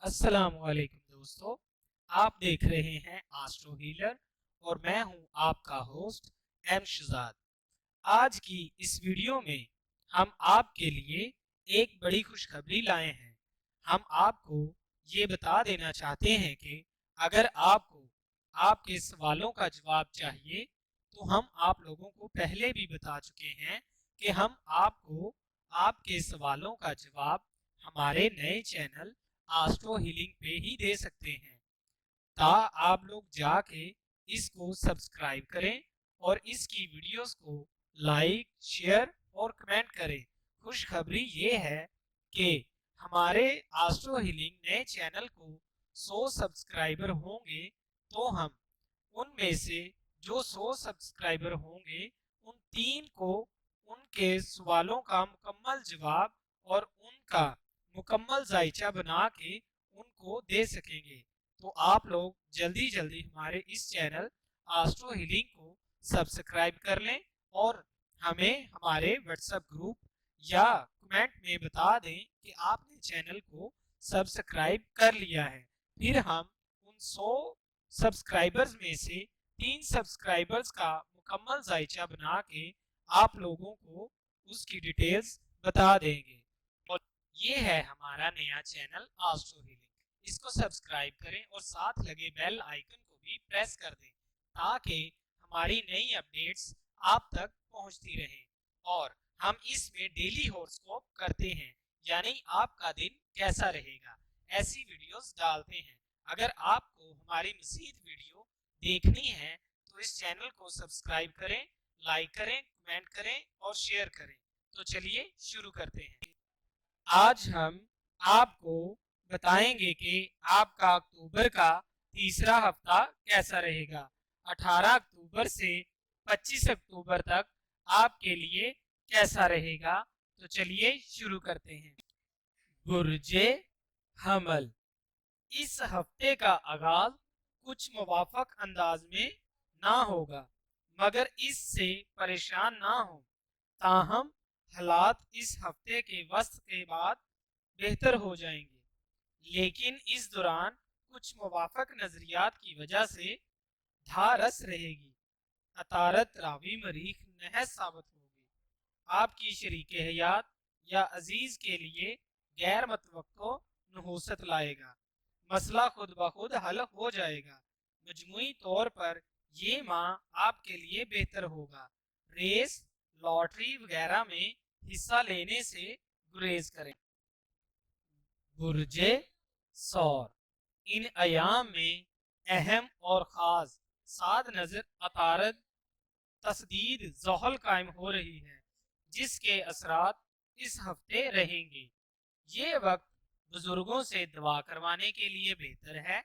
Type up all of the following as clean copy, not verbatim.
अस्सलाम वालेकुम दोस्तों, आप देख रहे हैं आस्ट्रो हीलर और मैं हूं आपका होस्ट एम शुजात। आज की इस वीडियो में हम आपके लिए एक बड़ी खुशखबरी लाए हैं। हम आपको ये बता देना चाहते हैं कि अगर आपको आपके सवालों का जवाब चाहिए तो हम आप लोगों को पहले भी बता चुके हैं कि हम आपको आपके सवालों का जवाब हमारे नए चैनल आस्ट्रो हीलिंग पे ही दे सकते हैं। ता आप लोग जाके इसको सब्सक्राइब करें और इसकी वीडियोस को लाइक शेयर और कमेंट करें। खुशखबरी ये है कि हमारे आस्ट्रो हीलिंग नए चैनल को 100 सब्सक्राइबर होंगे तो हम उनमें से जो 100 सब्सक्राइबर होंगे उन 3 को उनके सवालों का मुकम्मल जवाब और उनका मुकम्मल जायचा बना के उनको दे सकेंगे। तो आप लोग जल्दी जल्दी हमारे इस चैनल आस्ट्रो हीलिंग को सब्सक्राइब कर लें और हमें हमारे व्हाट्सएप ग्रुप या कमेंट में बता दें कि आपने चैनल को सब्सक्राइब कर लिया है। फिर हम उन 100 सब्सक्राइबर्स में से 3 सब्सक्राइबर्स का मुकम्मल जायचा बना के आप लोगों को उसकी डिटेल्स बता देंगे। और ये है हमारा नया चैनल आस्ट्रो हीलिंग। इसको सब्सक्राइब करें और साथ लगे बेल आइकन को भी प्रेस कर दें ताकि हमारी नई अपडेट्स आप तक पहुंचती रहें। और हम इसमें डेली हॉरोस्कोप करते हैं, यानी आपका दिन कैसा रहेगा, ऐसी वीडियोस डालते हैं। अगर आपको हमारी मज़ीद वीडियो देखनी है तो इस चैनल को सब्सक्राइब करें, लाइक करें, कमेंट करें और शेयर करें। तो चलिए शुरू करते हैं। आज हम आपको बताएंगे कि आपका अक्टूबर का तीसरा हफ्ता कैसा रहेगा। 18 अक्टूबर से 25 अक्टूबर तक आपके लिए कैसा रहेगा। तो चलिए शुरू करते हैं। बुर्जे हमल, इस हफ्ते का आगाज कुछ मुवाफक अंदाज में ना होगा, मगर इससे परेशान ना हो। ताहम हालात इस हफ्ते के वस्त के बाद बेहतर हो जाएंगे, लेकिन इस दौरान कुछ मुवाफक नजरियात की वजह से धारस रहेगी। अतारत रावी मरीख नहस साबित होगी। आपकी शरीक हयात या अजीज के लिए गैर मतवक्को नहूसत लाएगा। मसला खुद ब खुद हल हो जाएगा। मजमूई तौर पर ये माह आपके लिए बेहतर होगा। रेस, लॉटरी वगैरह में हिस्सा लेने से गुरेज करें। बुर्जे सौर, इन अयाम में अहम और ख़ास साद नज़र अतारत तस्दीद ज़ोहल कायम हो रही है, जिसके असरात इस हफ्ते रहेंगे। ये वक्त बुजुर्गों से दुआ करवाने के लिए बेहतर है।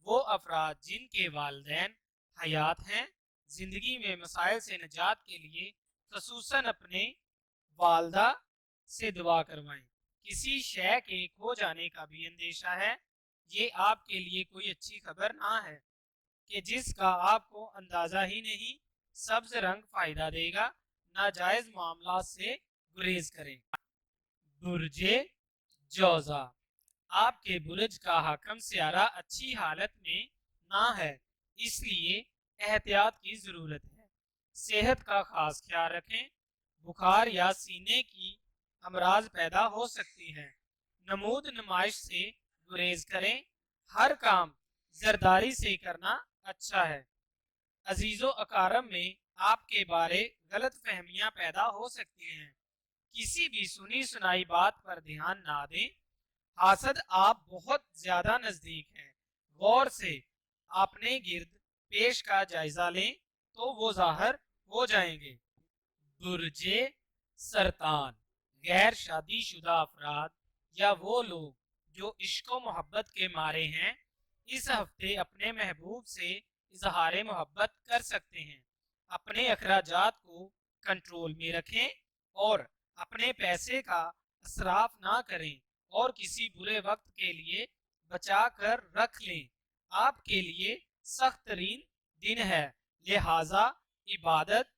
वो अफराद जिनके वालिदैन हयात हैं, जिंदगी में मसाइल से निजात के लिए खसूसन अपने वालदा से दुआ करवाएं। किसी शय के खो जाने का भी अंदेशा है। ये आपके लिए कोई अच्छी खबर ना है कि जिसका आपको अंदाजा ही नहीं। सब्ज रंग फायदा देगा। नाजायज मामला से गुरेज करें। बुर्जे जौजा, आपके बुर्ज का हाकम सियारा अच्छी हालत में ना है, इसलिए एहतियात की जरूरत है। सेहत का खास ख्याल रखें। बुखार या सीने की अमराज पैदा हो सकती है। नमूद नुमाइश से गुरेज करें। हर काम जरदारी से करना अच्छा है। अजीजो अकारम में आपके बारे गलत फहमियां पैदा हो सकती हैं। किसी भी सुनी सुनाई बात पर ध्यान ना दें। हासद आप बहुत ज्यादा नजदीक हैं। गौर से अपने गिर्द पेश का जायजा लें तो वो जाहिर हो जाएंगे। बुर्जे सरतान, गैर शादीशुदा अफराद या वो लोग जो इश्क मोहब्बत के मारे हैं, इस हफ्ते अपने महबूब से इजहार मोहब्बत कर सकते हैं। अपने अखराजात को कंट्रोल में रखें और अपने पैसे का असराफ ना करें और किसी बुरे वक्त के लिए बचा कर रख लें। आपके लिए सख्त तरीन दिन है, लिहाजा इबादत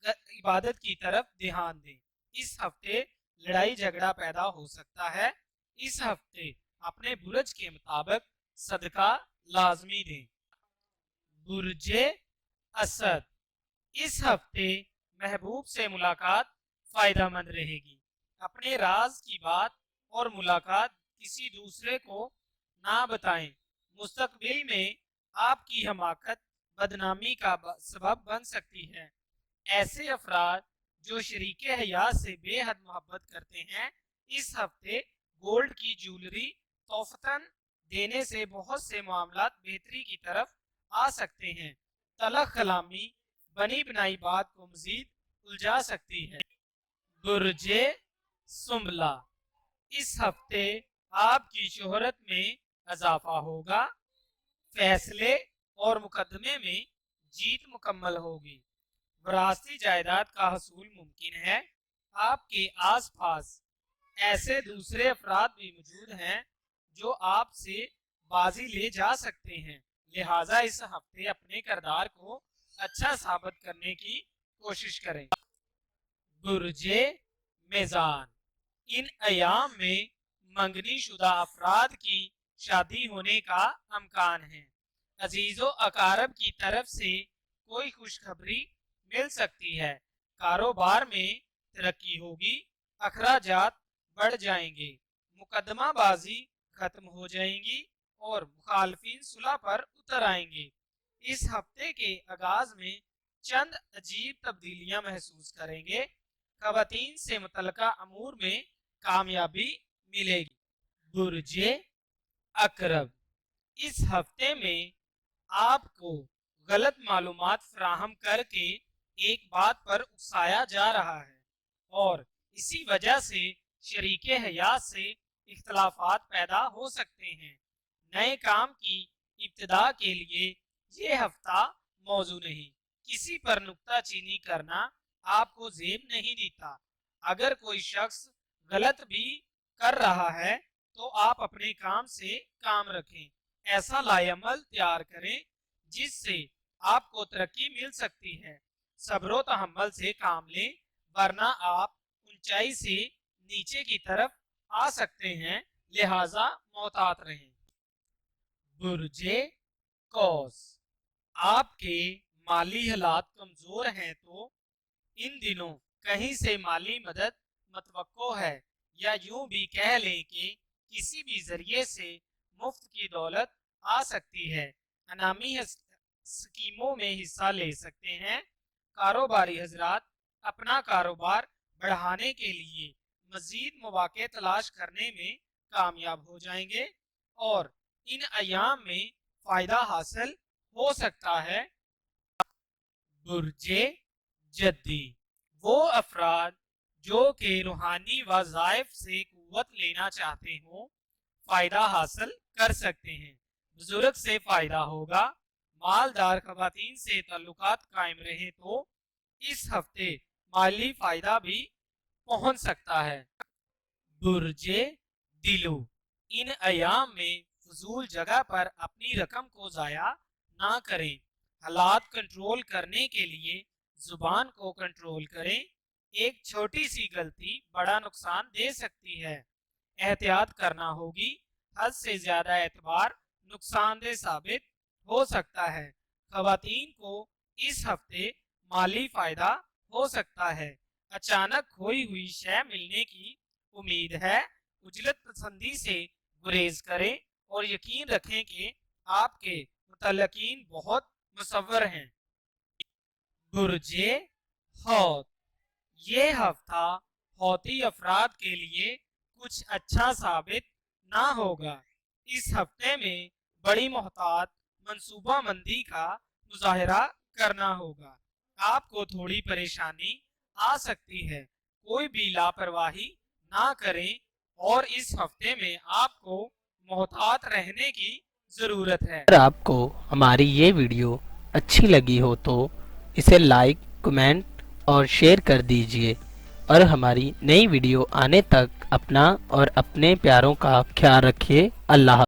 इबादत की तरफ ध्यान दें। इस हफ्ते लड़ाई झगड़ा पैदा हो सकता है। इस हफ्ते अपने बुर्ज के मुताबिक सदका लाजमी दें। बुर्जे असद, इस हफ्ते महबूब से मुलाकात फायदेमंद रहेगी। अपने राज की बात और मुलाकात किसी दूसरे को ना बताएं। मुस्तकबिल में आपकी हमाकत बदनामी का सबब बन सकती है। ऐसे अफराद जो शरीके हयात से बेहद मोहब्बत करते हैं, इस हफ्ते गोल्ड की ज्वेलरी तोहफतन देने से बहुत से मामलात बेहतरी की तरफ आ सकते हैं। तलख कलामी बनी बनाई बात को मजीद उलझा सकती है। बुर्जे सुम्बला, इस हफ्ते आपकी शोहरत में इजाफा होगा। फैसले और मुकदमे में जीत मुकम्मल होगी। विरासती जायदाद का हसूल मुमकिन है। आपके आसपास ऐसे दूसरे अफराद भी मौजूद हैं जो आपसे बाजी ले जा सकते हैं, लिहाजा इस हफ्ते अपने किरदार को अच्छा साबित करने की कोशिश करें। बुर्जे मेज़ान, इन अयाम में मंगनी शुदा अफराद की शादी होने का अमकान है। अजीजो अकारब की तरफ से कोई खुशखबरी मिल सकती है। कारोबार में तरक्की होगी। अखराजात बढ़ जाएंगे। मुकदमाबाजी खत्म हो जाएंगी और मुखालफिन सुलह पर उतर आएंगे। इस हफ्ते के आगाज में चंद अजीब तब्दीलियां महसूस करेंगे। खवातीन से मुतल्लिका अमूर में कामयाबी मिलेगी। बुर्जे अकरब, इस हफ्ते में आपको गलत मालूमात फराहम करके एक बात पर उकसाया जा रहा है और इसी वजह से शरीके हयात से इख्तलाफात पैदा हो सकते हैं। नए काम की इब्तिदा के लिए ये हफ्ता मौजू नहीं। किसी पर नुक्ताचीनी करना आपको जेब नहीं देता। अगर कोई शख्स गलत भी कर रहा है तो आप अपने काम से काम रखें। ऐसा लाएअमल तैयार करें जिससे आपको तरक्की मिल सकती है। सब्र व तहम्मुल से काम लें, वरना आप ऊंचाई से नीचे की तरफ आ सकते हैं, लिहाजा मोहतात रहें। बुर्जे कौस, आपके माली हालात कमजोर हैं तो इन दिनों कहीं से माली मदद मतवक्को है, या यूं भी कह लें कि किसी भी जरिए से मुफ्त की दौलत आ सकती है। अनामी स्कीमों में हिस्सा ले सकते हैं। कारोबारी हजरात अपना कारोबार बढ़ाने के लिए मजीद मौके तलाश करने में कामयाब हो जाएंगे और इन अयाम में फायदा हासिल हो सकता है। बुर्जे जद्दी, वो अफराद जो कि रूहानी वज़ाइफ से कुव्वत लेना चाहते हो, फायदा हासिल कर सकते हैं। बुजुर्ग से फायदा होगा। मालदार खवातीन से ताल्लुकात कायम रहे तो इस हफ्ते माली फायदा भी पहुंच सकता है। बुर्जे दिलू, इन अयाम में फजूल जगह पर अपनी रकम को जाया ना करें। हालात कंट्रोल करने के लिए जुबान को कंट्रोल करें। एक छोटी सी गलती बड़ा नुकसान दे सकती है। एहतियात करना होगी। हद से ज्यादा एतबार नुकसानदेह साबित हो सकता है। खवातीन को इस हफ्ते माली फायदा हो सकता है। अचानक खोई हुई शय मिलने की उम्मीद है। उजलत पसंदी से गुरेज करें और यकीन रखें कि आपके मुतल्लकीन बहुत मुसव्वर हैं। बुर्जे हौत, ये हफ्ता हौती अफराद के लिए कुछ अच्छा साबित ना होगा। इस हफ्ते में बड़ी मोहतात मंसूबाबंदी का मुजाहिरा करना होगा। आपको थोड़ी परेशानी आ सकती है। कोई भी लापरवाही ना करें और इस हफ्ते में आपको मोहतात रहने की जरूरत है। अगर आपको हमारी ये वीडियो अच्छी लगी हो तो इसे लाइक, कमेंट और शेयर कर दीजिए और हमारी नई वीडियो आने तक अपना और अपने प्यारों का ख्याल रखिए। अल्लाह।